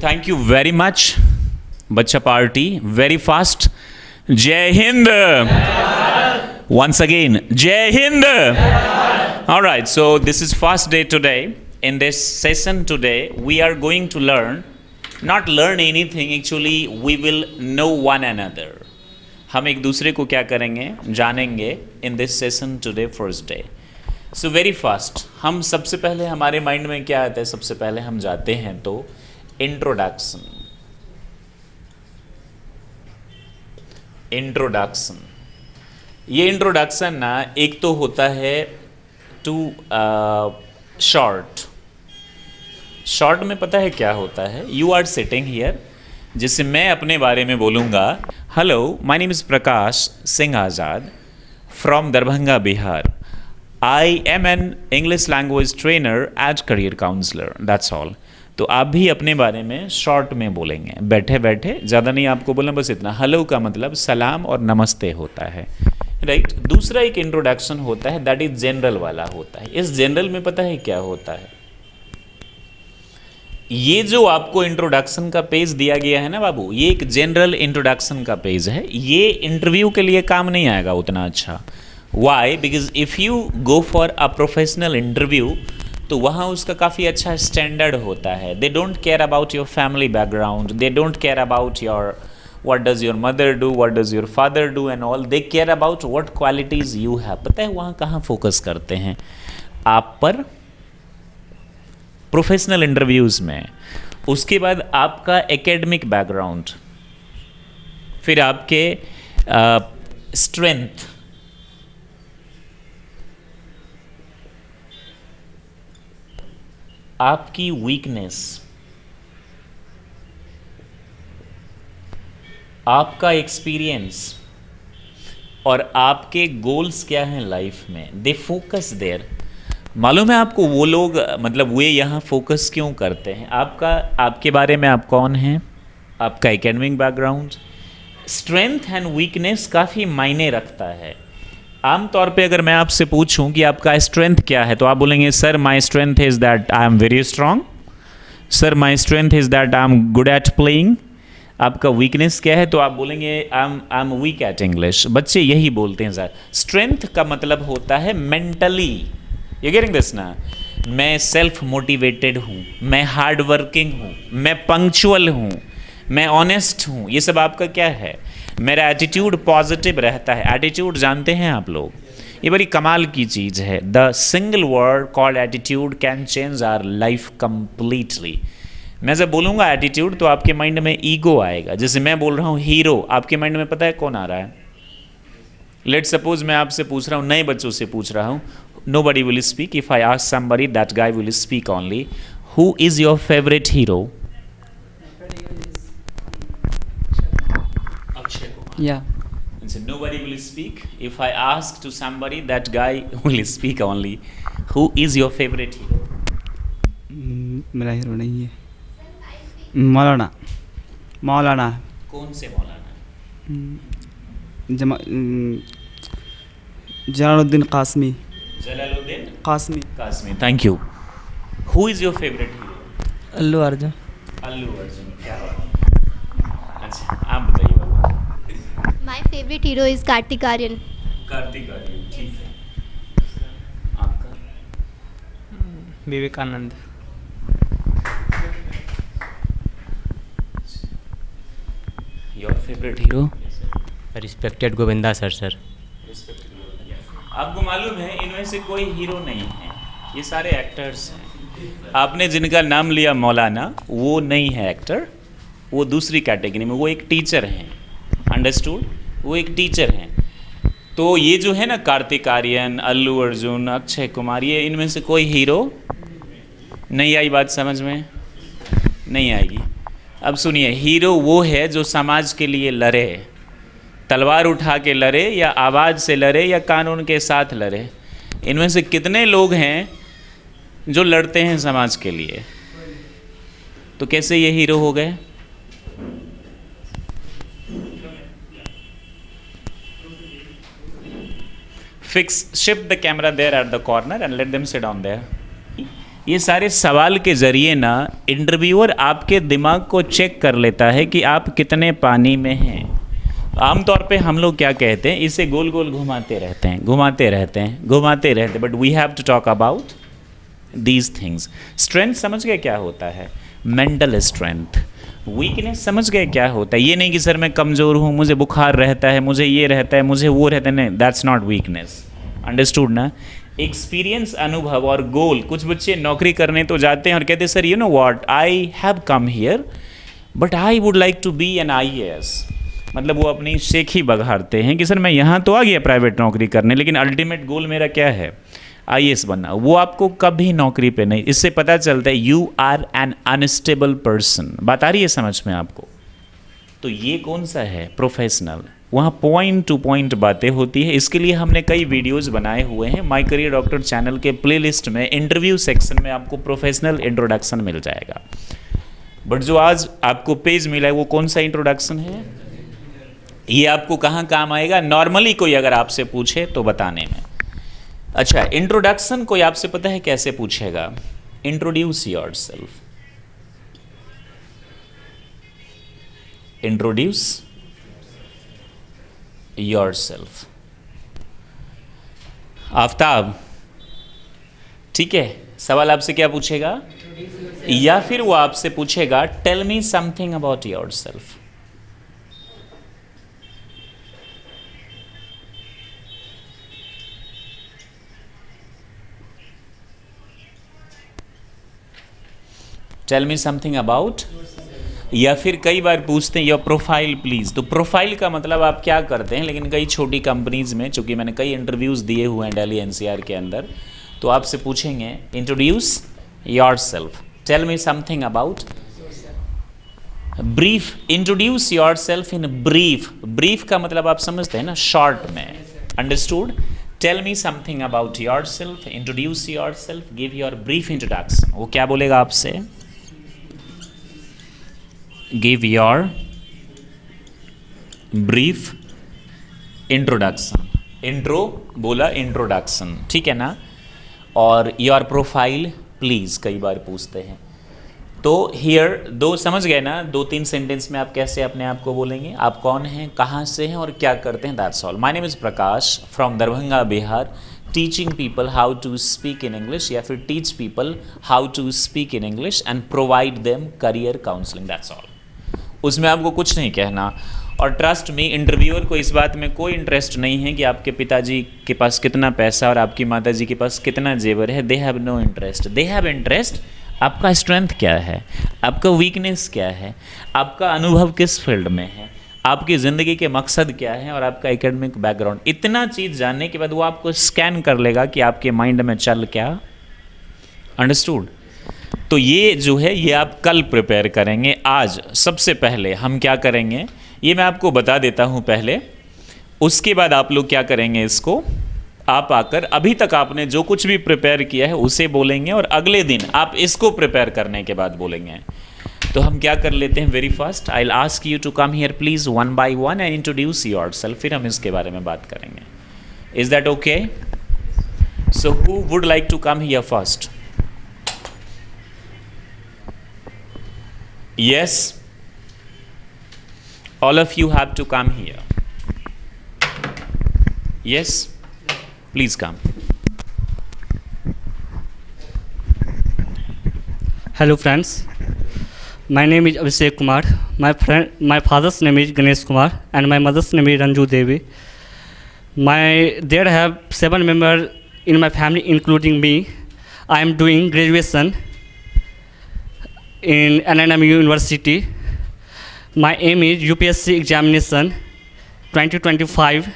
Thank you very much बच्चा party, very fast. जय Hind. Once again, Jai Hind. All right, so this is first day today. In this session today, we are going to not learn anything, actually we will know one another. हम एक दूसरे को क्या करेंगे, जानेंगे in this session today, first day. So very fast, हम सबसे पहले हमारे माइंड में क्या आता है, सबसे पहले हम जाते हैं तो इंट्रोडक्शन। ये इंट्रोडक्शन ना एक तो होता है टू शॉर्ट में पता है क्या होता है, यू आर सिटिंग हियर, जिससे मैं अपने बारे में बोलूँगा, hello my name is Prakash Singh Azad from Darbhanga Bihar, I am an English language trainer as career counsellor, that's all. तो आप भी अपने बारे में शॉर्ट में बोलेंगे, बैठे बैठे, ज़्यादा नहीं आपको बोलना, बस इतना। हेलो का मतलब सलाम और नमस्ते होता है, राइट। दूसरा एक इंट्रोडक्शन होता है, दैट इज जनरल वाला होता है। इस जनरल में पता है क्या होता है, ये जो आपको इंट्रोडक्शन का पेज दिया गया है ना बाबू, ये एक जनरल इंट्रोडक्शन का पेज है। ये इंटरव्यू के लिए काम नहीं आएगा उतना अच्छा। Why? Because if you go for a professional interview तो वहाँ उसका काफ़ी अच्छा स्टैंडर्ड होता है। They don't care about your family background, they don't care about your what does your mother do, what does your father do and all, they care about what qualities you have। पता है वहाँ कहाँ focus करते हैं आप पर, professional interviews में। उसके बाद आपका एकेडमिक बैकग्राउंड, फिर आपके स्ट्रेंथ, आपकी वीकनेस, आपका एक्सपीरियंस और आपके गोल्स क्या हैं लाइफ में। They focus there. मालूम है आपको वो लोग, मतलब वे यहाँ फोकस क्यों करते हैं? आपके बारे में आप कौन हैं, आपका academic background, strength and weakness काफ़ी मायने रखता है। आम तौर पे अगर मैं आपसे पूछूं कि आपका स्ट्रेंथ क्या है तो आप बोलेंगे sir my strength is that I am very strong, sir my strength is that I am good at playing. आपका वीकनेस क्या है तो आप बोलेंगे I am weak at English. बच्चे यही बोलते हैं सर। स्ट्रेंथ का मतलब होता है मेंटली, यू गेटिंग दिस ना, मैं सेल्फ मोटिवेटेड हूँ, मैं हार्ड वर्किंग हूँ, मैं पंक्चुअल हूँ, मैं ऑनेस्ट हूँ। ये सब आपका क्या है, मेरा एटीट्यूड पॉजिटिव रहता है। एटीट्यूड जानते हैं आप लोग, ये बड़ी कमाल की चीज़ है। The single word called attitude can change our life completely. मैं जब बोलूँगा एटीट्यूड तो आपके माइंड में ईगो आएगा। जैसे मैं बोल रहा हूँ हीरो, आपके माइंड में पता है कौन आ रहा है? लेट सपोज मैं आपसे पूछ रहा हूँ, नए बच्चों से पूछ रहा हूँ, nobody will speak, if I ask somebody that guy will speak only, who is your favourite hero? Akshay Kumar. Yeah. And so nobody will speak. If I ask to somebody, that guy will speak only. Who is your favorite hero? मेरा hero नहीं है, मौलाना। मौलाना कौन से मौलाना? Jalaluddin Qasmi. Jalaluddin Qasmi. Qasmi, thank you. Who is your favorite hero? Allu Arjun. Allu Arjun, क्या बात। अच्छा आप बताइए बाबू। My favorite hero is Kartik Aaryan. Kartik Aaryan, ठीक है। आपका? Vivekananda. Your favorite hero? Respected Govinda sir. आपको मालूम है इनमें से कोई हीरो नहीं है, ये सारे एक्टर्स हैं। आपने जिनका नाम लिया मौलाना, वो नहीं है एक्टर, वो दूसरी कैटेगरी में, वो एक टीचर हैं। अंडरस्टूड? वो एक टीचर हैं। तो ये जो है ना कार्तिक आर्यन, अल्लू अर्जुन, अक्षय कुमार, ये इनमें से कोई हीरो नहीं। आई बात समझ में? नहीं आएगी। अब सुनिए, हीरो वो है जो समाज के लिए लड़े, तलवार उठा के लड़े, या आवाज़ से लड़े, या कानून के साथ लड़े। इनमें से कितने लोग हैं जो लड़ते हैं समाज के लिए? तो कैसे ये हीरो हो गए? shift the camera there at the corner and let them sit down there. ये सारे सवाल के ज़रिए ना इंटरव्यूअर आपके दिमाग को चेक कर लेता है कि आप कितने पानी में हैं। आमतौर पे हम लोग क्या कहते हैं, इसे गोल गोल घुमाते रहते हैं, घुमाते रहते हैं, घुमाते रहते हैं, but we have to talk about these things. Strength समझ गए क्या होता है? Mental strength. वीकनेस समझ गए क्या होता है? ये नहीं कि सर मैं कमज़ोर हूँ, मुझे बुखार रहता है, मुझे ये रहता है, मुझे वो रहता है, नहीं, दैट्स नॉट वीकनेस। अंडरस्टूड ना? एक्सपीरियंस, अनुभव और गोल। कुछ बच्चे नौकरी करने तो जाते हैं और कहते हैं sir you know what, I have come here but I would like to be an IAS। मतलब वो अपनी शेख ही बघारते हैं कि सर मैं यहाँ तो आ गया प्राइवेट नौकरी करने, लेकिन अल्टीमेट गोल मेरा क्या है? IAS बनना। वो आपको कभी नौकरी पे नहीं। इससे पता चलता है you are an unstable person. बात आ रही है समझ में आपको? तो ये कौन सा है? प्रोफेशनल। वहाँ पॉइंट टू पॉइंट बातें होती है। इसके लिए हमने कई वीडियोस बनाए हुए हैं। माय करियर डॉक्टर चैनल के प्लेलिस्ट में इंटरव्यू सेक्शन में आपको प्रोफेशनल इंट्रोडक्शन मिल जाएगा। बट जो आज आपको पेज मिला है वो कौन सा इंट्रोडक्शन है? ये आपको कहाँ काम आएगा? नॉर्मली कोई अगर आपसे पूछे तो बताने में। अच्छा, इंट्रोडक्शन कोई आपसे पता है कैसे पूछेगा? Introduce yourself. Introduce yourself. Aftab, ठीक है, सवाल आपसे क्या पूछेगा? या फिर वो आपसे पूछेगा tell me something about yourself. Tell me something about. या फिर कई बार पूछते हैं योर प्रोफाइल प्लीज़। तो प्रोफाइल का मतलब आप क्या करते हैं, लेकिन कई छोटी कंपनीज़ में, चूँकि मैंने कई इंटरव्यूज़ दिए हुए हैं दिल्ली NCR के अंदर, तो आपसे पूछेंगे introduce yourself, tell me something about. Brief, introduce yourself in brief. Brief का मतलब आप समझते हैं ना, शॉर्ट में। Understood? Tell me something about yourself, introduce yourself, give your brief introduction. वो क्या बोलेगा आपसे? Give your brief introduction. Intro बोला, इंट्रोडक्शन, ठीक है ना? और योर प्रोफाइल प्लीज़ कई बार पूछते हैं। तो हियर दो समझ गए ना? 2-3 सेंटेंस में आप कैसे अपने आप को बोलेंगे, आप कौन हैं, कहाँ से हैं और क्या करते हैं। That's all. My name is Prakash from Darbhanga, Bihar, teaching people how to speak in English, या फिर teach people how to speak in English and provide them career counselling. That's all. उसमें आपको कुछ नहीं कहना। और ट्रस्ट मी, इंटरव्यूअर को इस बात में कोई इंटरेस्ट नहीं है कि आपके पिताजी के पास कितना पैसा और आपकी माताजी के पास कितना जेवर है। They have no interest. They have interest आपका स्ट्रेंथ क्या है, आपका वीकनेस क्या है, आपका अनुभव किस फील्ड में है, आपकी ज़िंदगी के मकसद क्या है और आपका एकेडमिक बैकग्राउंड। इतना चीज़ जानने के बाद वो आपको स्कैन कर लेगा कि आपके माइंड में चल क्या। अंडरस्टूड? तो ये जो है ये आप कल प्रिपेयर करेंगे। आज सबसे पहले हम क्या करेंगे ये मैं आपको बता देता हूँ पहले। उसके बाद आप लोग क्या करेंगे, इसको आप आकर अभी तक आपने जो कुछ भी प्रिपेयर किया है उसे बोलेंगे और अगले दिन आप इसको प्रिपेयर करने के बाद बोलेंगे। तो हम क्या कर लेते हैं, very fast I will ask you to come here please one by one and introduce yourself, फिर हम इसके बारे में बात करेंगे। Is that okay? So who would like to come here first? Yes, all of you have to come here. Yes, please come. Hello friends, my name is Abhishek Kumar. My father's name is Ganesh Kumar and my mother's name is Ranju Devi. There have 7 members in my family including me. I am doing graduation in NNM University. My aim is UPSC examination 2025.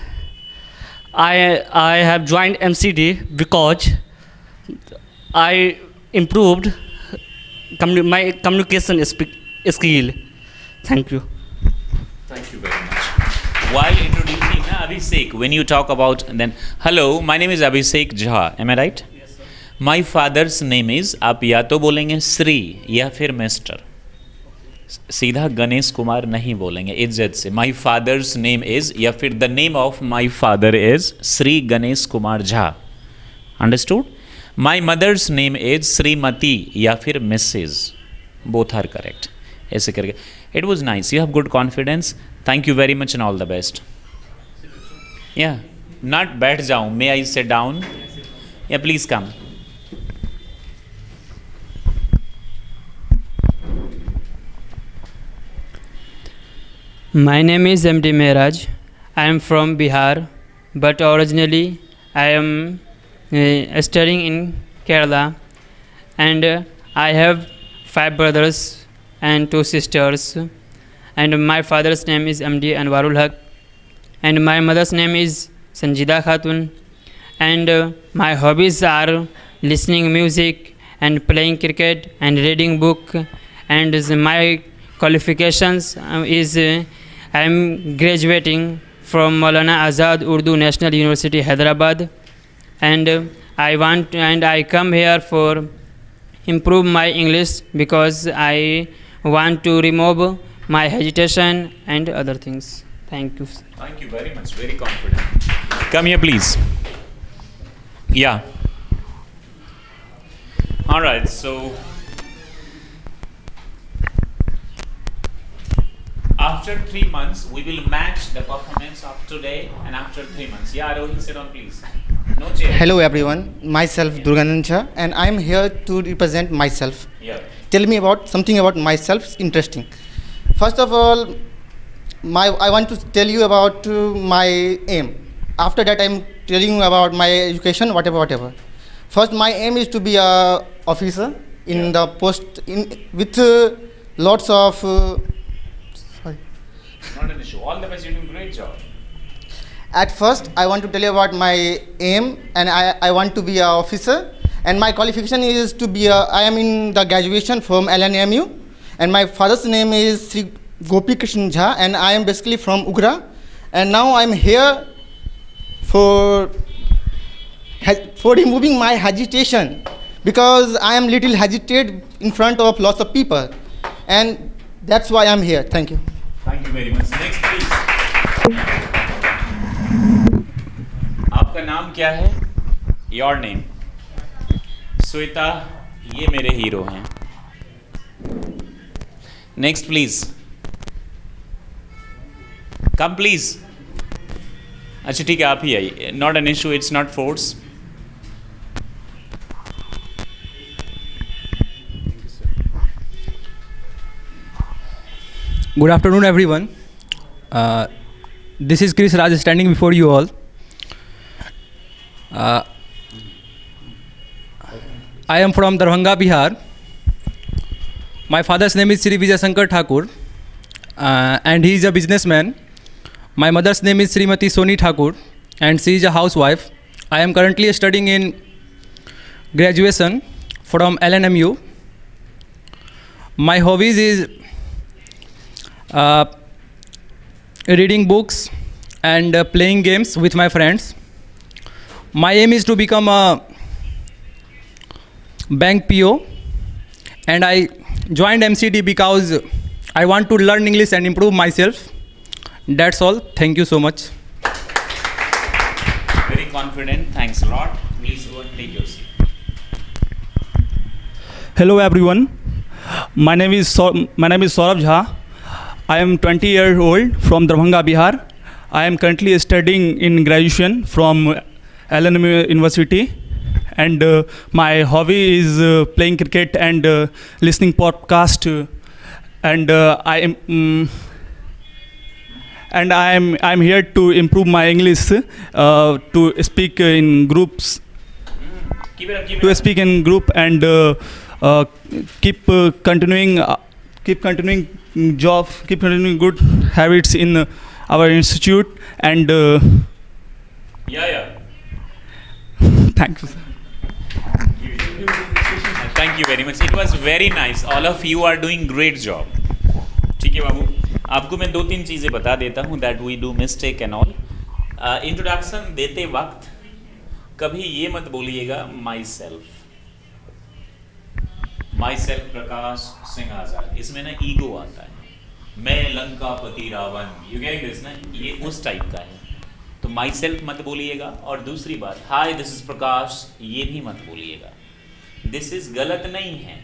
I have joined MCD because I improved my communication skill. Thank you. Thank you very much. While introducing Abhishek, when you talk about then, hello, my name is Abhishek Jha. Am I right? My father's name is, आप या तो बोलेंगे श्री या फिर mister, सीधा गणेश कुमार नहीं बोलेंगे इज्जत से। माई फादर्स नेम इज़ या फिर the name of my father is Shri Ganesh Kumar Jha. Understood? My mother's name is Shrimati या फिर मिसेज, बोथ आर करेक्ट, ऐसे करके. It was nice, you have good confidence. Thank you very much and all the best. या not बैठ जाऊँ, may I sit down? या please come. My name is MD Mehraj. I am from Bihar, but originally I am studying in Kerala, and I have 5 brothers and 2 sisters, and my father's name is MD Anwarul Haq, and my mother's name is Sanjida Khatun, and my hobbies are listening music and playing cricket and reading book, and my qualifications is I am graduating from Maulana Azad Urdu National University Hyderabad, and I come here for improve my English because I want to remove my hesitation and other things. Thank you, sir. Thank you very much, very confident. Come here please. Yeah. All right, so after 3 months, we will match the performance of today and after 3 months. Yeah, Rohit, sit down, please. No chair. Hello everyone, myself Durganand Jha, and I am here to represent myself. Yeah. Tell me about something about myself interesting. First of all, I want to tell you about my aim. After that, I am telling you about my education, whatever. First, my aim is to be a officer in the post with lots of. Not an issue. All the best. You're doing a great job. At first, I want to tell you about my aim, and I want to be an officer. And my qualification is to be I am in the graduation from LNMU, and my father's name is Sri Gopi Krishnan Jha, and I am basically from Ugra. And now I am here for removing my hesitation, because I am little hesitated in front of lots of people, and that's why I am here. Thank you. Thank you very much. Next, please. आपका नाम क्या है? Your name. Shweta, ये मेरे hero हैं. Next, please. Come, please. अच्छा ठीक है, आप ही आइए. Not an issue. It's not force. Good afternoon, everyone. This is Chris Raj standing before you all. I am from Darbhanga, Bihar. My father's name is Sri Vijay Shankar Thakur, and he is a businessman. My mother's name is Srimati Soni Thakur, and she is a housewife. I am currently studying in graduation from LNMU. My hobbies is reading books and playing games with my friends. My aim is to become a bank PO, and I joined MCD because I want to learn English and improve myself. That's all. Thank you so much. Very confident. Thanks a lot. Please go and take your seat. Hello everyone. My name is Saurabh Jha. I am 20 years old from Darbhanga, Bihar. I am currently studying in graduation from LNM University, and my hobby is playing cricket and listening podcast, and I am here to improve my English, to speak in groups, to speak in group, and keep continuing good habits in our institute, and thank you, sir. Thank you very much. It was very nice. All of you are doing great job. ठीक है बाबू, आपको मैं 2-3 चीज़ें बता देता हूँ that we do mistake and all. Introduction देते वक्त कभी ये मत बोलिएगा माई सेल्फ प्रकाश सिंह आजाद. इसमें ना ईगो आता है, मैं लंकापति रावण, यू गेट दिस ना, ये उस टाइप का है. तो तो माई सेल्फ मत बोलिएगा, और दूसरी बात हाय दिस इज प्रकाश ये भी मत बोलिएगा। दिस इज गलत नहीं है,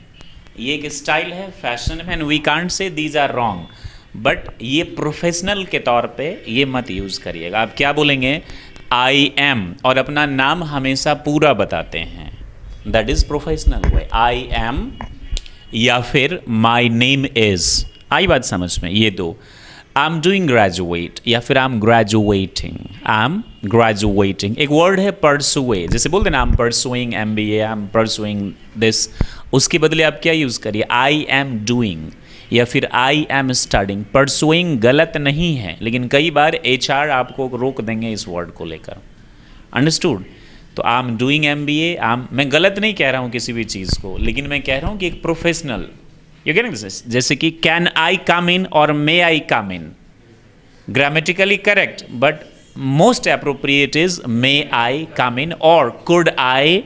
ये एक स्टाइल है, फैशन है, and we can't say these are wrong, but ये प्रोफेशनल के तौर पे ये मत यूज़ करिएगा। आप क्या बोलेंगे, आई एम, और अपना नाम हमेशा पूरा बताते हैं, that is professional way. I am या फिर माई नेम इज, आई बात समझ में, ये दो। आई एम डूइंग ग्रेजुएट या फिर I am graduating, I am graduating. एक वर्ड है परसुए, जैसे बोलते ना I am pursuing MBA, I am pursuing this, उसके बदले आप क्या यूज़ करिए, आई एम डूइंग या फिर आई एम स्टडिंग। परसुइंग गलत नहीं है, लेकिन कई बार HR आपको रोक देंगे इस वर्ड को लेकर, अंडरस्टूड। तो आई एम डूइंग MBA, मैं गलत नहीं कह रहा हूँ किसी भी चीज़ को, लेकिन मैं कह रहा हूँ कि एक प्रोफेशनल, यू गेटिंग दिस, जैसे कि कैन आई कम इन और may I come in, grammatically correct, but most appropriate is may I come in और could I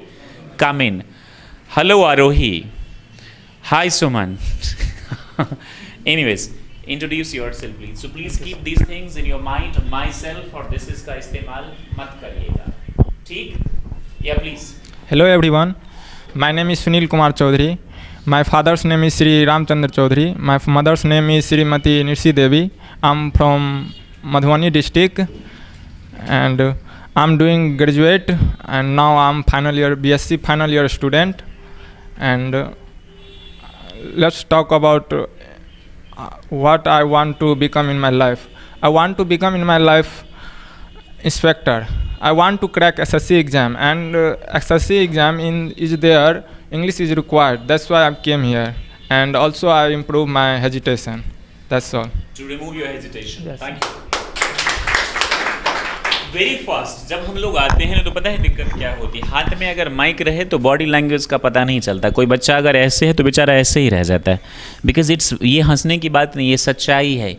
come in. Hello Aarohi, hi Suman. Anyways, introduce yourself please. So please keep these things in your mind, myself और this is का इस्तेमाल मत करिएगा, ठीक? या please. Hello everyone, my name is Sunil Kumar Chaudhary. My father's name is Sri Ramchandra Chaudhary. My mother's name is Srimati Nirsi Devi. I'm from Madhubani district and I'm doing graduate and now I'm final year BSc final year student. And let's talk about what I want to become in my life. I want to become in my life inspector. I want to crack SSC exam and SSC exam is there, English is required, that's why I came here, and also I improve my hesitation, that's all. To remove your hesitation. Yes. Thank you. Very fast, जब हम लोग आते हैं तो पता है दिक्कत क्या होती है, हाथ में अगर माइक रहे तो बॉडी लैंग्वेज का पता नहीं चलता। कोई बच्चा अगर ऐसे है तो बेचारा ऐसे ही रह जाता है, बिकॉज इट्स, ये हंसने की बात नहीं, ये सच्चाई है।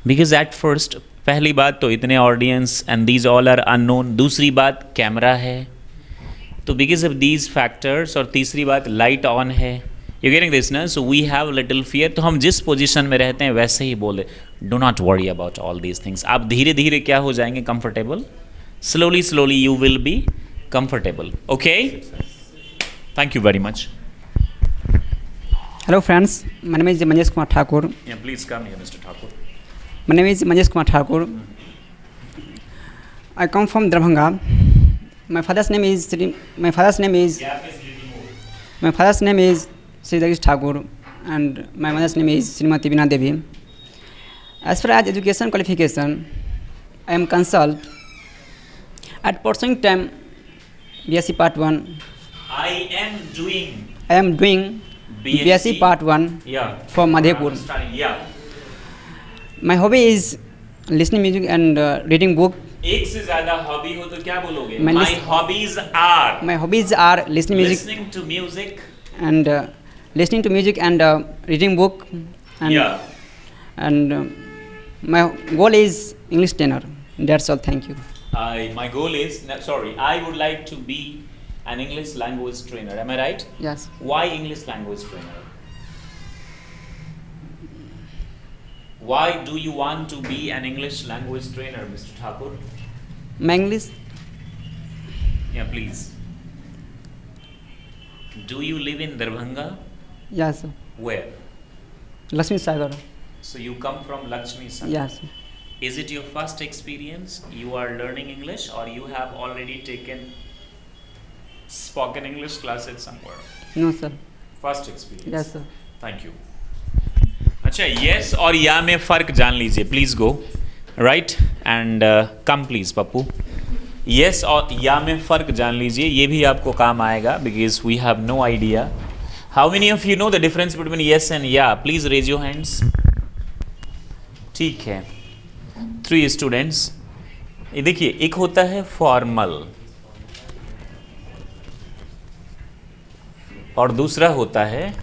बिकॉज एट फर्स्ट, पहली बात तो इतने audience and these all are unknown, दूसरी बात कैमरा है, तो बिकॉज ऑफ दीज फैक्टर्स, और तीसरी बात लाइट ऑन है, यू गेटिंग दिस ना, so we have little fear. तो हम जिस पोजीशन में रहते हैं वैसे ही बोले, do not worry about all these things. आप धीरे धीरे क्या हो जाएंगे, comfortable, slowly slowly you will be comfortable, okay? Thank you very much. Hello friends, my name is Manjesh Kumar Thakur. Yeah, please come here, Mr. Thakur. My name is Manjesh Kumar Thakur. I come from Darbhanga. My father's name is Sri Jagdish Thakur and my mother's name is Srimati Veena Devi. As far as education qualification, I am consult at pursuing time BSc Part 1. I am doing BSc Part 1 from Madhepur. Yeah. My hobby is listening music and reading book. एक से ज़्यादा hobby हो तो क्या बोलोगे? My hobbies are listening music, listening to music and listening to music and reading book. And and my goal is English trainer. That's all. Thank you. My goal is, I would like to be an English language trainer. Am I right? Yes. Why English language trainer? Why do you want to be an English language trainer, Mr. Thakur? My English. Yeah, please. Do you live in Darbhanga? Yes, sir. Where? Lakshmi Sagar. So you come from Lakshmi Sagar? Yes, sir. Is it your first experience you are learning English, or you have already taken spoken English classes somewhere? No, sir. First experience? Yes, sir. Thank you. अच्छा, yes और या में फ़र्क जान लीजिए, please go right and come please Pappu. Yes और या में फ़र्क जान लीजिए, ये भी आपको काम आएगा, because we have no idea. How many of you know the difference between yes and yeah? Please raise your hands. ठीक है, 3 स्टूडेंट्स। ये देखिए, एक होता है फॉर्मल और दूसरा होता है,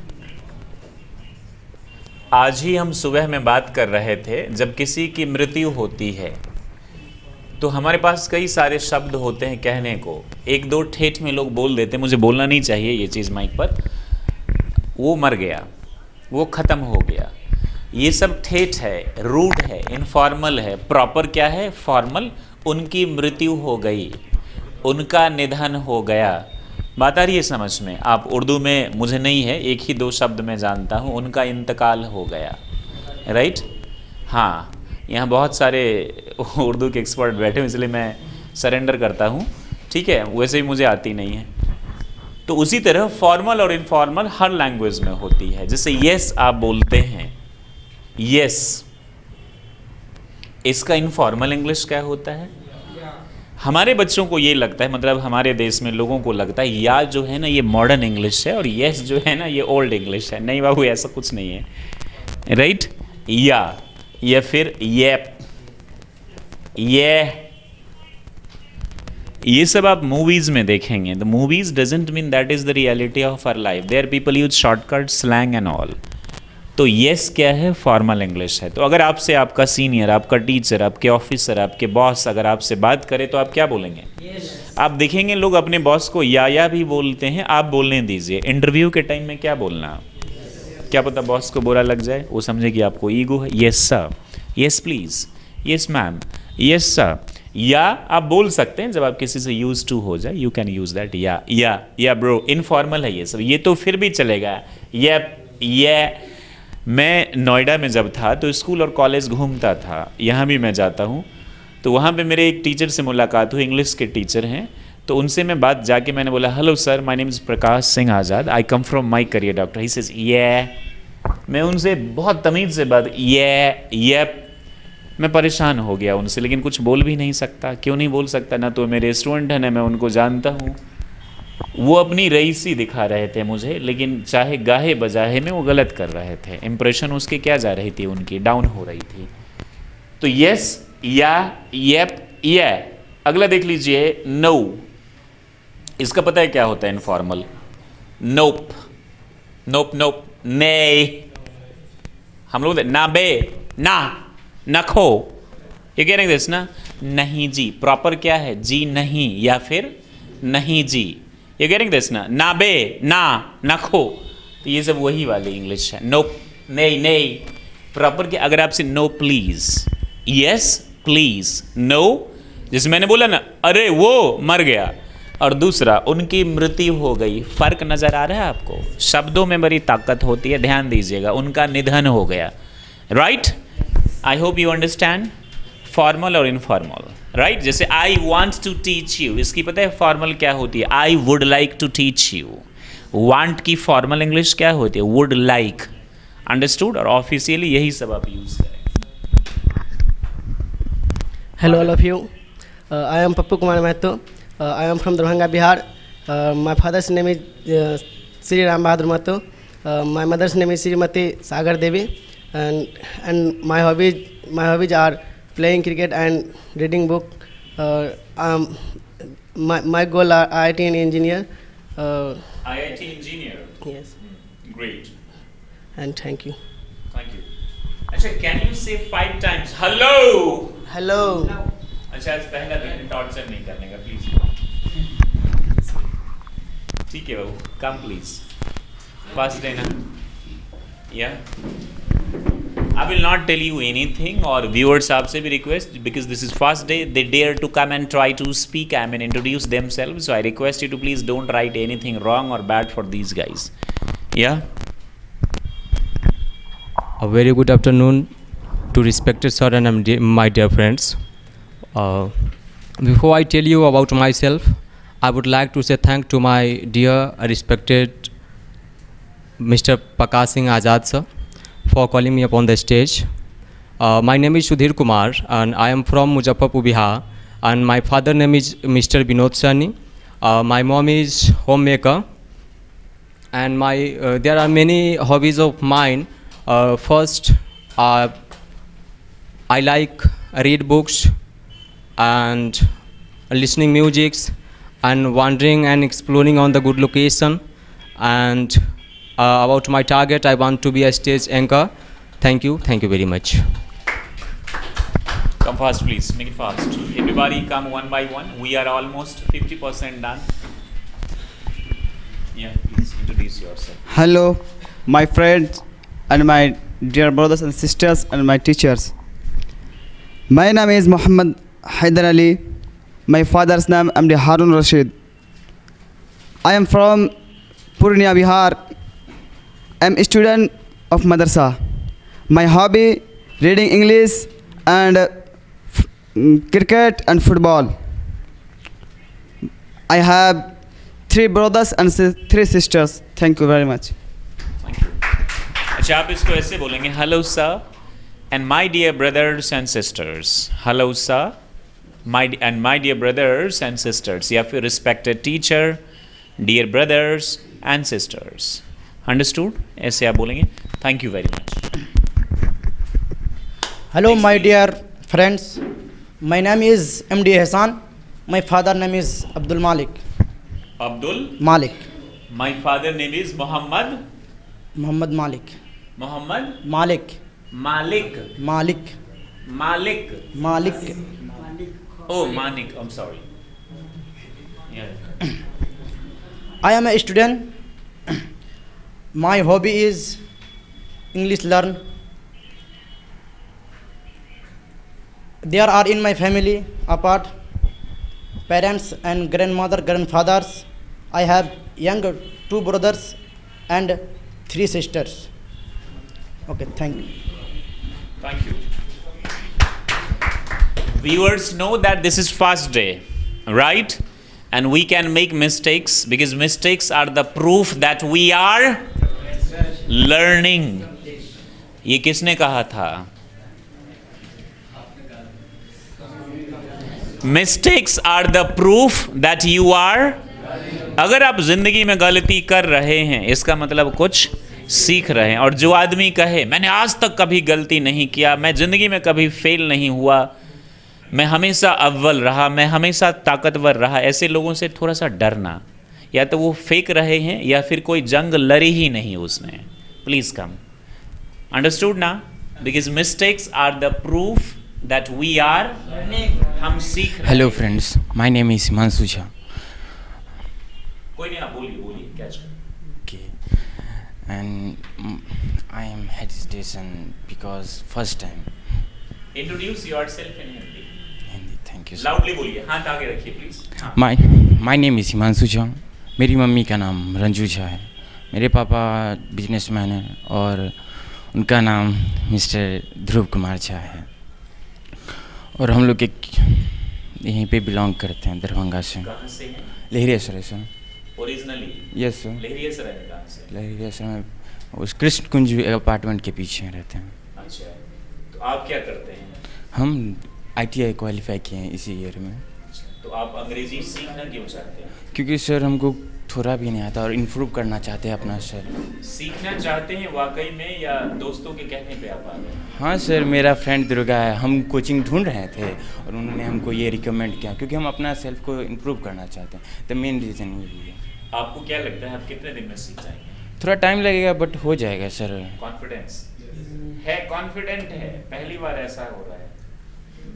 आज ही हम सुबह में बात कर रहे थे, जब किसी की मृत्यु होती है तो हमारे पास कई सारे शब्द होते हैं कहने को, 1-2 ठेठ में लोग बोल देते हैं, मुझे बोलना नहीं चाहिए ये चीज़ माइक पर, वो मर गया, वो ख़त्म हो गया, ये सब ठेठ है, रूड है, इनफॉर्मल है। प्रॉपर क्या है? फॉर्मल। उनकी मृत्यु हो गई, उनका निधन हो गया। बात आ रही है समझ में? आप उर्दू में मुझे नहीं है, एक ही दो शब्द मैं जानता हूँ, उनका इंतकाल हो गया। राइट? हाँ, यहाँ बहुत सारे उर्दू के एक्सपर्ट बैठे हैं, इसलिए मैं सरेंडर करता हूँ। ठीक है, वैसे भी मुझे आती नहीं है। तो उसी तरह फॉर्मल और इनफॉर्मल हर लैंग्वेज में होती है। जैसे यस आप बोलते हैं, यस, इसका इनफॉर्मल इंग्लिश क्या होता है? हमारे बच्चों को ये लगता है, मतलब हमारे देश में लोगों को लगता है या जो है ना ये मॉडर्न इंग्लिश है और यस जो है ना ये ओल्ड इंग्लिश है। नहीं बाबू, ऐसा कुछ नहीं है। राइट? या फिर ये सब आप मूवीज़ में देखेंगे। The movies doesn't mean that is the reality of our life. There people use shortcut, slang and all. तो येस क्या है? फॉर्मल इंग्लिश है। तो अगर आपसे आपका सीनियर, आपका टीचर, आपके ऑफिसर, आपके बॉस अगर आपसे बात करे तो आप क्या बोलेंगे? आप देखेंगे लोग अपने बॉस को या भी बोलते हैं। आप बोलने दीजिए। इंटरव्यू के टाइम में क्या बोलना? क्या पता बॉस को बुरा लग जाए, वो समझे कि आपको ईगो है। Yes sir, yes please, yes ma'am, yes sir. या आप बोल सकते हैं जब आप किसी से यूज टू हो जाए, यू कैन यूज दैट या ब्रो। इनफॉर्मल है ये सब, ये तो फिर भी चलेगा। ये मैं नोएडा में जब था तो स्कूल और कॉलेज घूमता था, यहाँ भी मैं जाता हूँ। तो वहाँ पे मेरे एक टीचर से मुलाकात हुई, इंग्लिश के टीचर हैं। तो उनसे मैं बात जाके मैंने बोला, hello sir, my name is Prakash Singh Azad, I come from my career doctor. He says मैं उनसे बहुत तमीज़ से बात मैं परेशान हो गया उनसे, लेकिन कुछ बोल भी नहीं सकता। क्यों नहीं बोल सकता? ना तो मेरे स्टूडेंट हैं, ना मैं उनको जानता हूँ। वो अपनी रईसी दिखा रहे थे मुझे, लेकिन चाहे गाहे बजाहे में वो गलत कर रहे थे। इंप्रेशन उसके क्या जा रही थी, उनकी डाउन हो रही थी। तो यस, या। अगला देख लीजिए, नो। इसका पता है क्या होता है इनफॉर्मल? नोप, नोप, नोप, नहीं। हम लोग ना बे, ना, नखो, ये कह रहे ना, नहीं जी। प्रॉपर क्या है? जी नहीं, या फिर नहीं जी। ये कह रहे ना बे, ना, नखो। तो ये सब वही वाली इंग्लिश है। नो, नहीं, नहीं। प्रॉपर क्या? अगर आपसे no please, yes please, no. जैसे मैंने बोला ना, अरे वो मर गया, और दूसरा उनकी मृत्यु हो गई। फर्क नजर आ रहा है आपको? शब्दों में बड़ी ताकत होती है, ध्यान दीजिएगा। उनका निधन हो गया। Right? I hope you understand formal और इनफॉर्मल। राइट? जैसे I want to teach you, इसकी पता है फॉर्मल क्या होती है? I would like to teach you. Want की फॉर्मल इंग्लिश क्या होती है? Would like. अंडरस्टूड? और ऑफिशियली यही सब आप यूज करें। Hello all of you, I am Pappu Kumar Mahato, I am from Darbhanga Bihar. My father's name is Shri Ram Bahadur Mahato, my mother's name is Shrimati Sagar Devi, and my hobbies are playing cricket and reading book. My goal are IIT engineer. IIT engineer. Yes. Great. And thank you. Thank you. अच्छा, can you say 5 times hello? Hello. अच्छा, आज पहला दिन torture नहीं करने का, please. ठीक है बाबू, कम प्लीज। फर्स्ट डे ना, या I will not tell you anything, or viewers आपसे भी request, because this is first day, they dare to come and try to speak, I mean introduce themselves, so I request you to please don't write anything wrong or bad for these guys. Yeah? A very good afternoon to respected sir and my dear friends. Before I tell you about myself, I would like to say thank to my dear respected Mr. Prakash Singh Azad sir for calling me upon the stage. My name is Sudhir Kumar and I am from Muzaffarpur, Bihar, and my father name is Mr. Binod Sani. My mom is homemaker, and there are many hobbies of mine. First, I like read books and listening music and wandering and exploring on the good location. And about my target, I want to be a stage anchor. Thank you very much. Come fast please, make it fast. Everybody come one by one. We are almost 50% done. Yeah, please introduce yourself. Hello, my friends and my dear brothers and sisters and my teachers. My name is Muhammad Haidar Ali. My father's name MD Harun Rashid. I am from Purnia, Bihar. I am a student of madrasa. My hobby, reading English and cricket and football. I have 3 brothers and 3 sisters. Thank you very much. अच्छा, आप इसको ऐसे बोलेंगे, hello sir and my dear brothers and sisters. Hello sir my dear brothers and sisters, या फिर respected teacher, dear brothers and sisters. Understood? ऐसे आप बोलेंगे. Thank you very much. Hello, my dear friends. My name is MD Hassan. My father name is Abdul Malik. Abdul Malik. My father name is Muhammad Malik. Muhammad Malik. Malik. Malik. Malik. Malik. Oh, Manik. I'm sorry. Yeah. I am a student. My hobby is English learn. There are in my family apart parents and grandmother, grandfathers. I have younger 2 brothers and 3 sisters. Okay, thank you. Thank you. Viewers know that this is first day, right? And we can make mistakes because mistakes are the proof that we are learning. ये किसने कहा था? Mistakes are the proof that you are. अगर आप जिंदगी में गलती कर रहे हैं इसका मतलब कुछ सीख रहे हैं. और जो आदमी कहे मैंने आज तक कभी गलती नहीं किया, मैं जिंदगी में कभी फेल नहीं हुआ, मैं हमेशा अव्वल रहा, मैं हमेशा ताकतवर रहा, ऐसे लोगों से थोड़ा सा डरना. या तो वो फेंक रहे हैं या फिर कोई जंग लड़ी ही नहीं उसने. Please come. अंडरस्टूड ना? Because mistakes are the proof that we are हम सीख रहे हैं. Hello friends, my name is Himanshu Jha. कोई नहीं, आप बोलिए catch. Okay, and I am hesitation because first time. Introduce yourself in Hindi. Hindi, thank you. Loudly बोलिए, हाथ आगे रखिए please. My name is Himanshu Jha. मेरी मम्मी का नाम रंजू झा है. मेरे पापा बिजनेसमैन हैं और उनका नाम मिस्टर ध्रुव कुमार झा है. और हम लोग एक यहीं पे बिलोंग करते हैं, दरभंगा से. कहाँ से हैं? लहरियासराय से. ओरिजिनली? Yes sir. लहरियासराय में कहाँ से? लहरियासराय में उस कृष्ण कुंज अपार्टमेंट के पीछे रहते हैं. अच्छा, तो आप क्या करते हैं? हम ITI क्वालिफाई किए हैं इसी ईयर में. तो आप अंग्रेजी सीखना क्यों चाहते हैं? क्योंकि सर हमको थोड़ा भी नहीं आता और इम्प्रूव करना चाहते हैं अपना सर. सीखना चाहते हैं वाकई में या दोस्तों के कहने पे आप आ गए? हाँ सर, मेरा फ्रेंड दुर्गा है, हम कोचिंग ढूंढ रहे थे और उन्होंने हमको ये रिकमेंड किया क्योंकि हम अपना सेल्फ को इम्प्रूव करना चाहते हैं. द मेन रीज़न यही है. आपको क्या लगता है आप कितने दिन में सीख जाएंगे? थोड़ा टाइम लगेगा बट हो जाएगा सर. कॉन्फिडेंस है? कॉन्फिडेंट है? पहली बार ऐसा हो रहा है,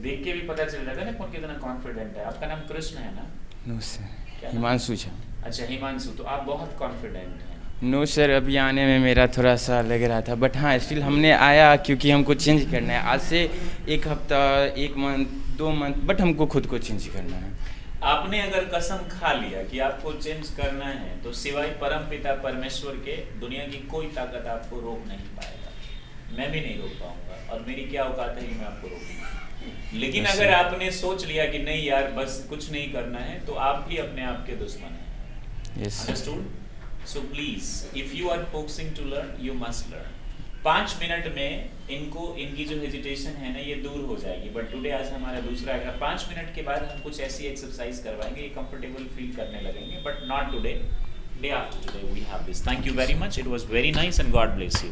देख के भी पता चल जाता है ना कौन कितना कॉन्फिडेंट है. आपका नाम कृष्ण है ना? No sir, Himanshu Jha. अच्छा हिमांशु, तो आप बहुत कॉन्फिडेंट हैं. नो सर, अभी आने में मेरा थोड़ा सा लग रहा था बट हाँ स्टिल हमने आया क्योंकि हमको चेंज करना है. आज से 1 हफ्ता, 1 मंथ, 2 मंथ बट हमको खुद को चेंज करना है. आपने अगर कसम खा लिया कि आपको चेंज करना है तो सिवाय परमपिता परमेश्वर के दुनिया की कोई ताकत आपको रोक नहीं पाएगा. मैं भी नहीं रोक पाऊंगा और मेरी क्या औकात है कि मैं आपको रोकूंगा. लेकिन अगर आपने सोच लिया कि नहीं यार बस कुछ नहीं करना है तो आप भी अपने आप के दुश्मन हैं. Yes. Understood? So please, if you are focusing to learn, you must learn. 5 minute में इनकी जो हेजिटेशन है ना ये दूर हो जाएगी. बट टुडे आज हमारा दूसरा है. 5 मिनट के बाद हम कुछ ऐसी एक्सरसाइज करवाएंगे, ये कंफर्टेबल फील करने लगेंगे. But not today, day after today we have this. Thank you very much. It was very nice and God bless you.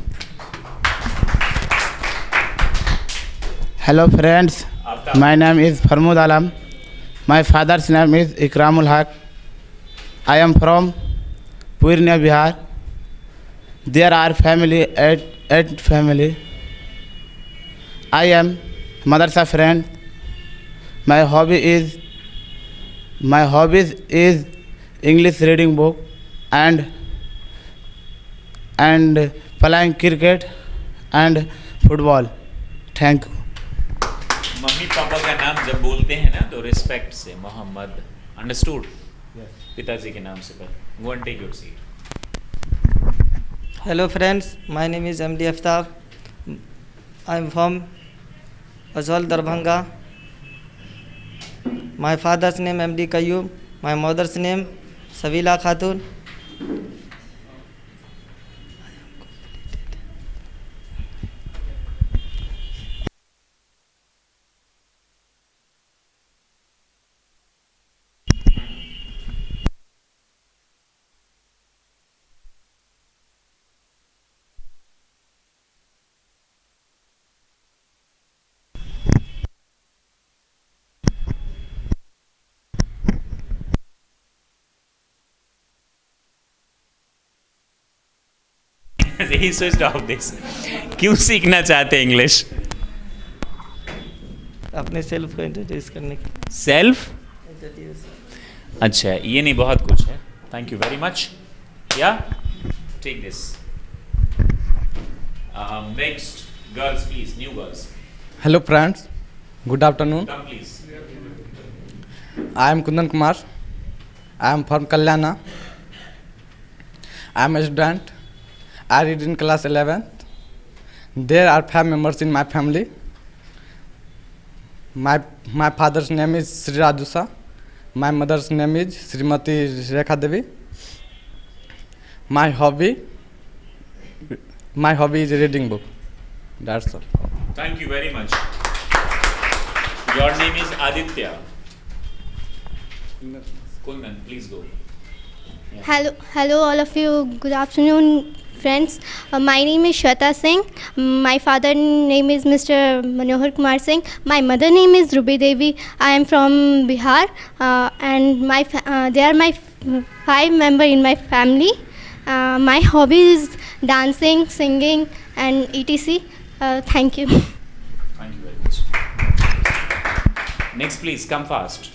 Hello friends, my name is Farmud Alam. My father's name is Ikramul Haq. I am from Purnia, Bihar. There are family, 8 family. I am madrasa friend. My hobbies is English reading book and playing cricket and football. Thank you. Mummy papa का नाम जब बोलते हैं ना तो respect से Mohammad, understood? पिताजी के नाम से पर go and take your seat. Hello friends, my name is MD Aftab. I am from Azwal, Darbhanga. My father's name MD Qayyum. My mother's name Savila Khatun. He switched off this. क्यों सीखना चाहते हैं English? अपने self को introduce करने के लिए. Self? अच्छा, ये नहीं बहुत कुछ है. Thank you very much. Yeah take this. Next girls please, new girls. Hello friends, good afternoon. Come please. I am Kundan Kumar. I am from Kalyana. I am a student. I read in class 11th. There are 5 members in my family. My father's name is Sri Rajusa. My mother's name is Srimati Rekha Devi. My hobby is reading book. That's all. Thank you very much. Your name is Aditya. Kundan, please go. Yeah. Hello all of you. Good afternoon, friends. My name is Shweta Singh. My father name is Mr. Manohar Kumar Singh. My mother name is Ruby Devi. I am from Bihar, and they are my 5 members in my family. My hobby is dancing, singing, and etc. Thank you. Thank you very much. Next, please come fast.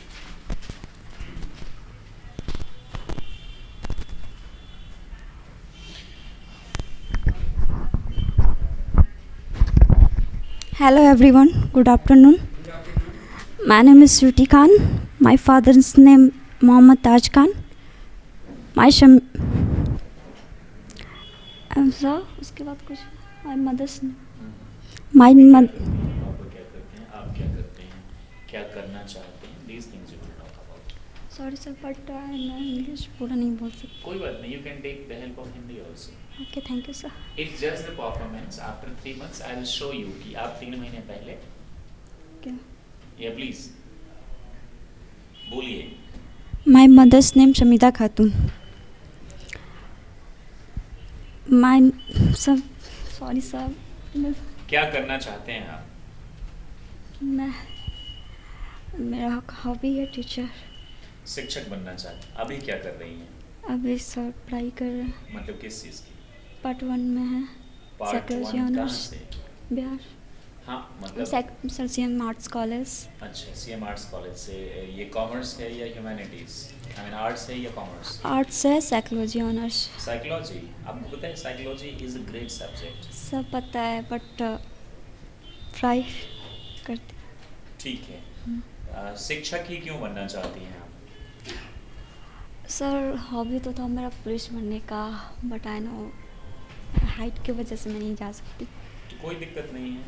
Hello everyone, good afternoon. My name is Shruti Khan. My father's name Mohammad Taj Khan. उसके बाद कुछ my mother's name. My mother. आप क्या करते हैं, क्या करना चाहते हैं? These things you will talk about. Sorry sir, but मैं English पूरा नहीं बोल सकती. कोई बात नहीं, you can take the help of Hindi also. Okay, thank you sir. It's just the performance. After 3 months, I will show you कि आप 3 महीने पहले. क्या? Yeah, please. बोलिए. My mother's name Shamida Khatun. My sir, sorry sir. क्या करना चाहते हैं आप? मेरा हॉबी है टीचर. शिक्षक बनना चाहते हैं. अभी क्या कर रही हैं? अभी सर पढ़ाई कर रहे हैं. मतलब किस चीज़ की? पार्ट 1 में है. साइकोलॉजी ऑनर्स से. बिहार. हाँ, मतलब सर सीएम आर्ट्स कॉलेज. अच्छा, सीएम आर्ट्स कॉलेज से. ये कॉमर्स है या ह्यूमैनिटीज़? आई मीन आर्ट्स है या कॉमर्स? आर्ट्स है, साइकोलॉजी ऑनर्स. साइकोलॉजी. आपको पता है psychology is a great subject. सब पता है बट ट्राई करते. ठीक है. शिक्षक ही क्यों बनना चाहती हैं आप? सर हॉबी तो था मेरा पुलिस बनने का, बट आई नो हाइट की वजह से मैं नहीं जा सकती. तो कोई दिक्कत नहीं है.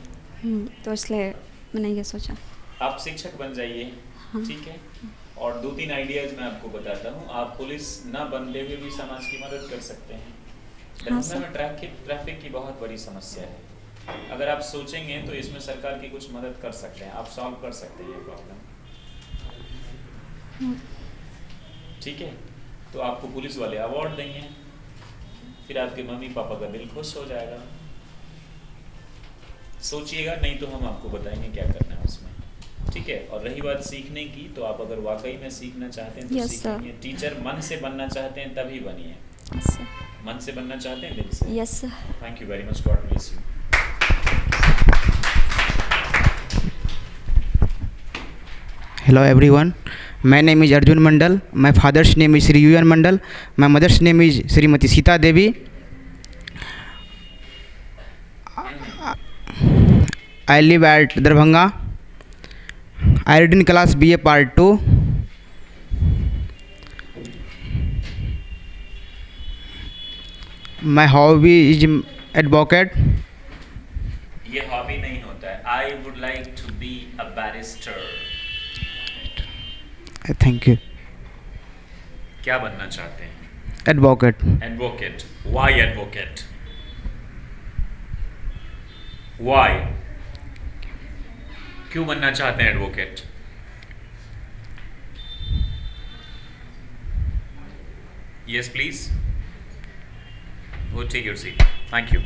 तो इसलिए मैंने ये सोचा. आप शिक्षक बन जाइए. हाँ. ठीक है. और 2-3 आइडियाज़ मैं आपको बताता हूँ. आप पुलिस ना बनते हुए भी समाज की मदद कर सकते हैं. दरभंगा में ट्रैफिक की बहुत बड़ी समस्या है. अगर आप सोचेंगे तो इसमें सरकार की कुछ मदद कर सकते हैं. आप सॉल्व कर सकते हैं ये प्रॉब्लम. ठीक है. तो आपको पुलिस वाले अवार्ड देंगे, फिर आपके मम्मी पापा का दिल खुश हो जाएगा. सोचिएगा, नहीं तो हम आपको बताएंगे क्या करना है उसमें. ठीक है. और रही बात सीखने की, तो आप अगर वाकई में सीखना चाहते हैं तो सीखिए. टीचर मन से बनना चाहते हैं तभी बनिए. मन से बनना चाहते हैं दिल से. Yes sir. Thank you very much. God bless you. Hello everyone, my name is Arjun Mandal. My father's name is Sri UN Mandal. My mother's name is Srimati Sita Devi. I live at Darbhanga. I read in class BA Part 2. My hobby is advocate. ये hobby नहीं होता है. I would like to be a barrister. Thank you. क्या बनना चाहते हैं? Advocate. Advocate. Why advocate? Why? क्यों बनना चाहते हैं advocate? Yes, please. Go take your seat. Thank you.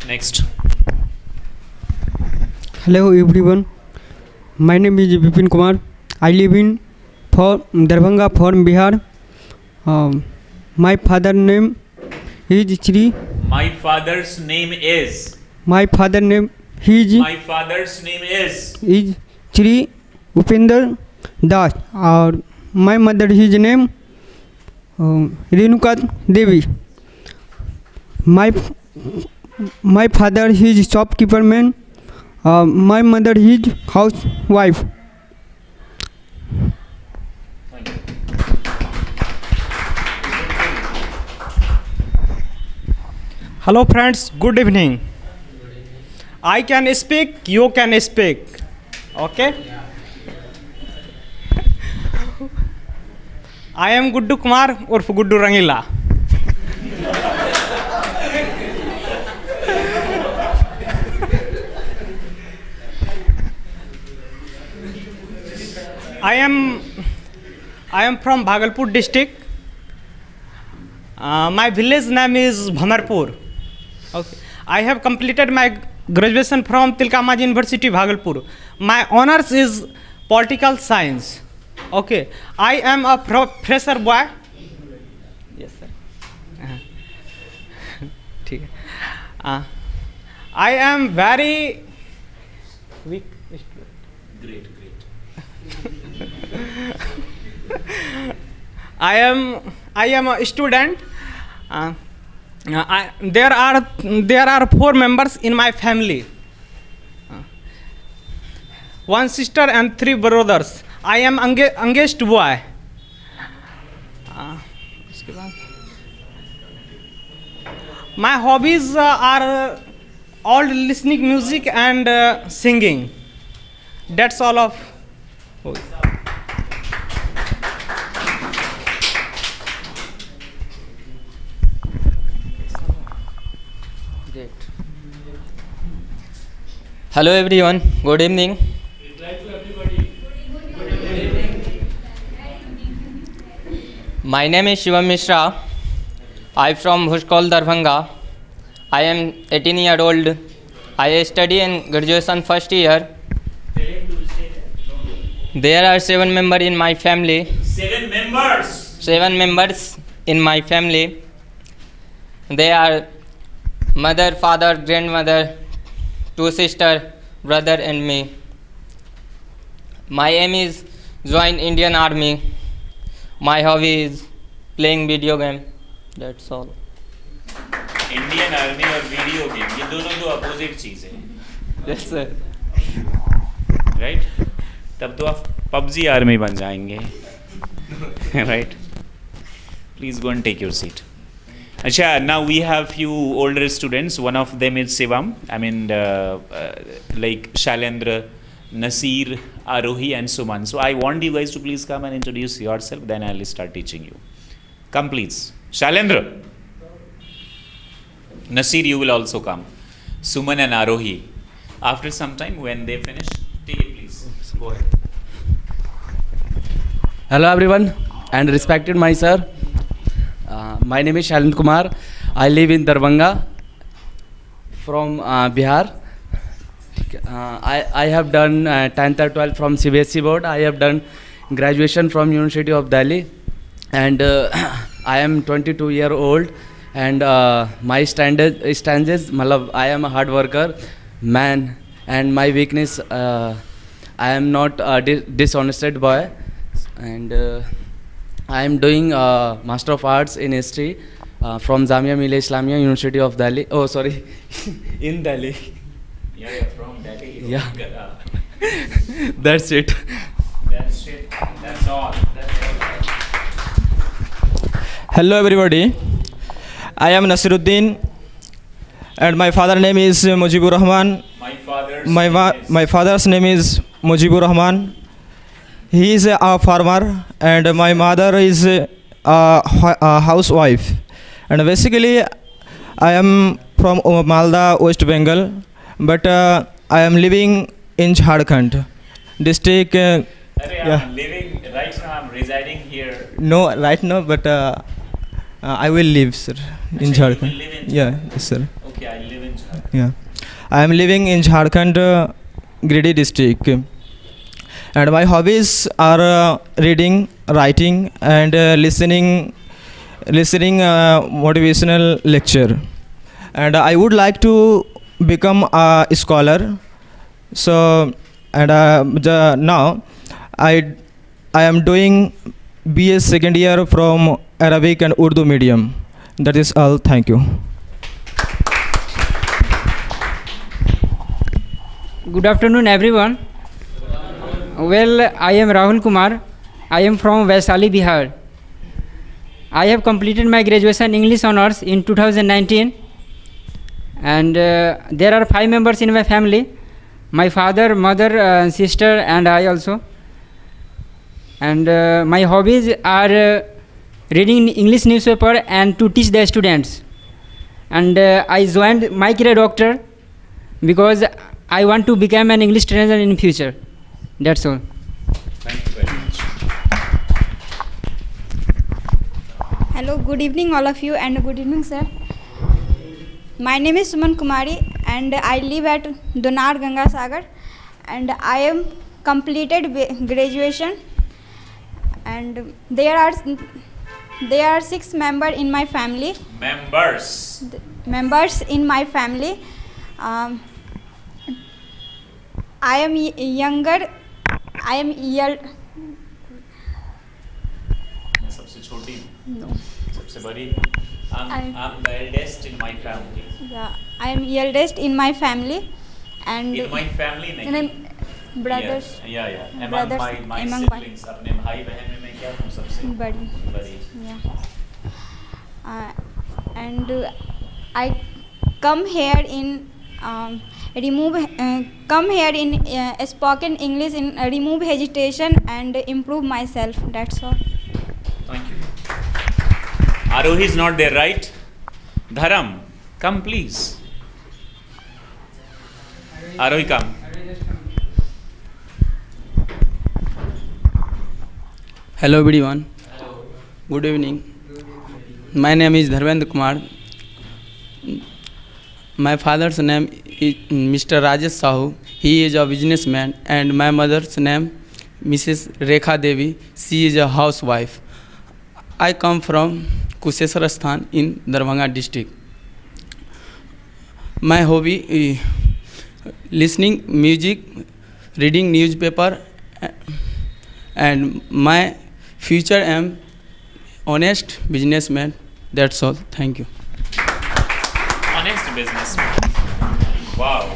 Next. Hello everyone. My name is Vipin Kumar. I live in Darbhanga, from Bihar. My father's name is Shri. My father's name is. My father's name is. My father's name is. Is Shri Upender Das. और my mother his name Renuka Devi. My father is shopkeeper man. My mother is housewife. Hello friends, good evening. I can speak, you can speak. Okay? I am Guddu Kumar urf Guddu Rangila. I am from Bhagalpur district. My village name is Bhamarpur. Okay. I have completed my graduation from Tilkamaji University, Bhagalpur. My honors is political science. Okay. I am a fresher boy. Yes, sir. ठीक है. I am very weak. Great. I am a student. There are 4 members in my family. 1 sister and 3 brothers. I am youngest boy. My hobbies are all listening music and singing. That's all of. Hello everyone, good evening. My name is Shivam Mishra. I am from Bhushkol, Darbhanga. I am 18 years old. I study in graduation first year. There are 7 members in my family. 7 members? 7 members in my family. They are mother, father, grandmother, 2 sisters, brother and me. My aim is join Indian Army. My hobby is playing video game. That's all. Indian army और video game ये दोनों तो opposite चीज़ है. Yes sir. Right? तब तो आप PUBG army बन जाएंगे. Right? Please go and take your seat. Acha, now we have few older students. One of them is Shivam. I mean, like Shailendra, Nasir, Arohi, and Suman. So I want you guys to please come and introduce yourself. Then I'll start teaching you. Come, please. Shailendra. Nasir, you will also come. Suman and Arohi. After some time, when they finish, take it, please. Go ahead. Hello, everyone, and respected my sir. My name is Shailendra Kumar. I live in Darbhanga from Bihar. I have done 10th or 12th from CBSE board. I have done graduation from University of Delhi, and I am 22 years old. And my standards, I am a hard worker man, and my weakness, I am not a dishonest boy, and I am doing Master of Arts in History from Jamia Millia Islamia, University of Delhi. Oh, sorry, in Delhi. Yeah, from Delhi. Yeah. That's it. That's it. That's all. Hello everybody, I am Nasiruddin and my father name is Mujibur Rahman. My father's name is Mujibur Rahman. He is a farmer and my mother is a housewife. And basically I am from Malda, West Bengal, but I am living in Jharkhand district. I'm living right now. I'm residing here. No, right now, but I will live, sir, in Jharkhand. Yes, sir. Okay, I live in Jharkhand. Yeah, I am living in Jharkhand, Giridih district, and my hobbies are reading, writing, and listening motivational lecture. And I would like to become a scholar. So, and now I am doing BS second year from Arabic and Urdu medium. That is all. Thank you. Good afternoon, everyone. Well, I am Rahul Kumar. I am from Vaishali, Bihar. I have completed my graduation English honors in 2019, and there are 5 members in my family: my father, mother, sister, and I also. And my hobbies are reading English newspaper and to teach the students. And I joined my career doctor because I want to become an English trainer in future. That's all. Thank you very much. Hello, good evening all of you, and good evening sir. My name is Suman Kumari and I live at Donar Ganga Sagar, and I am completed graduation, and there are 6 members in my family. Members in my family. I am younger. I am सबसे छोटी. No. सबसे बड़ी. I'm the eldest in my family. Yeah, I am eldest in my family, and In my family नहीं. brothers. Yeah. Among brothers, my among siblings, अपने भाई बहन में मैं क्या हूँ सबसे बड़ी. बड़ी. Yeah. And I come here in spoken English in remove hesitation and improve myself. That's all. Thank you. Arohi is not there, right? Dharam, come please. Arohi, come. Hello everyone. Good evening. My name is Dharmendra Kumar. My father's name is Mr. Rajesh Sahu. He is a businessman, and my mother's name Mrs. Rekha Devi. She is a housewife. I come from Kusheshwar Sthan in Darbhanga district. My hobby is listening music, reading newspaper, and my future am honest businessman. That's all. Thank you. Honest businessman. Wow.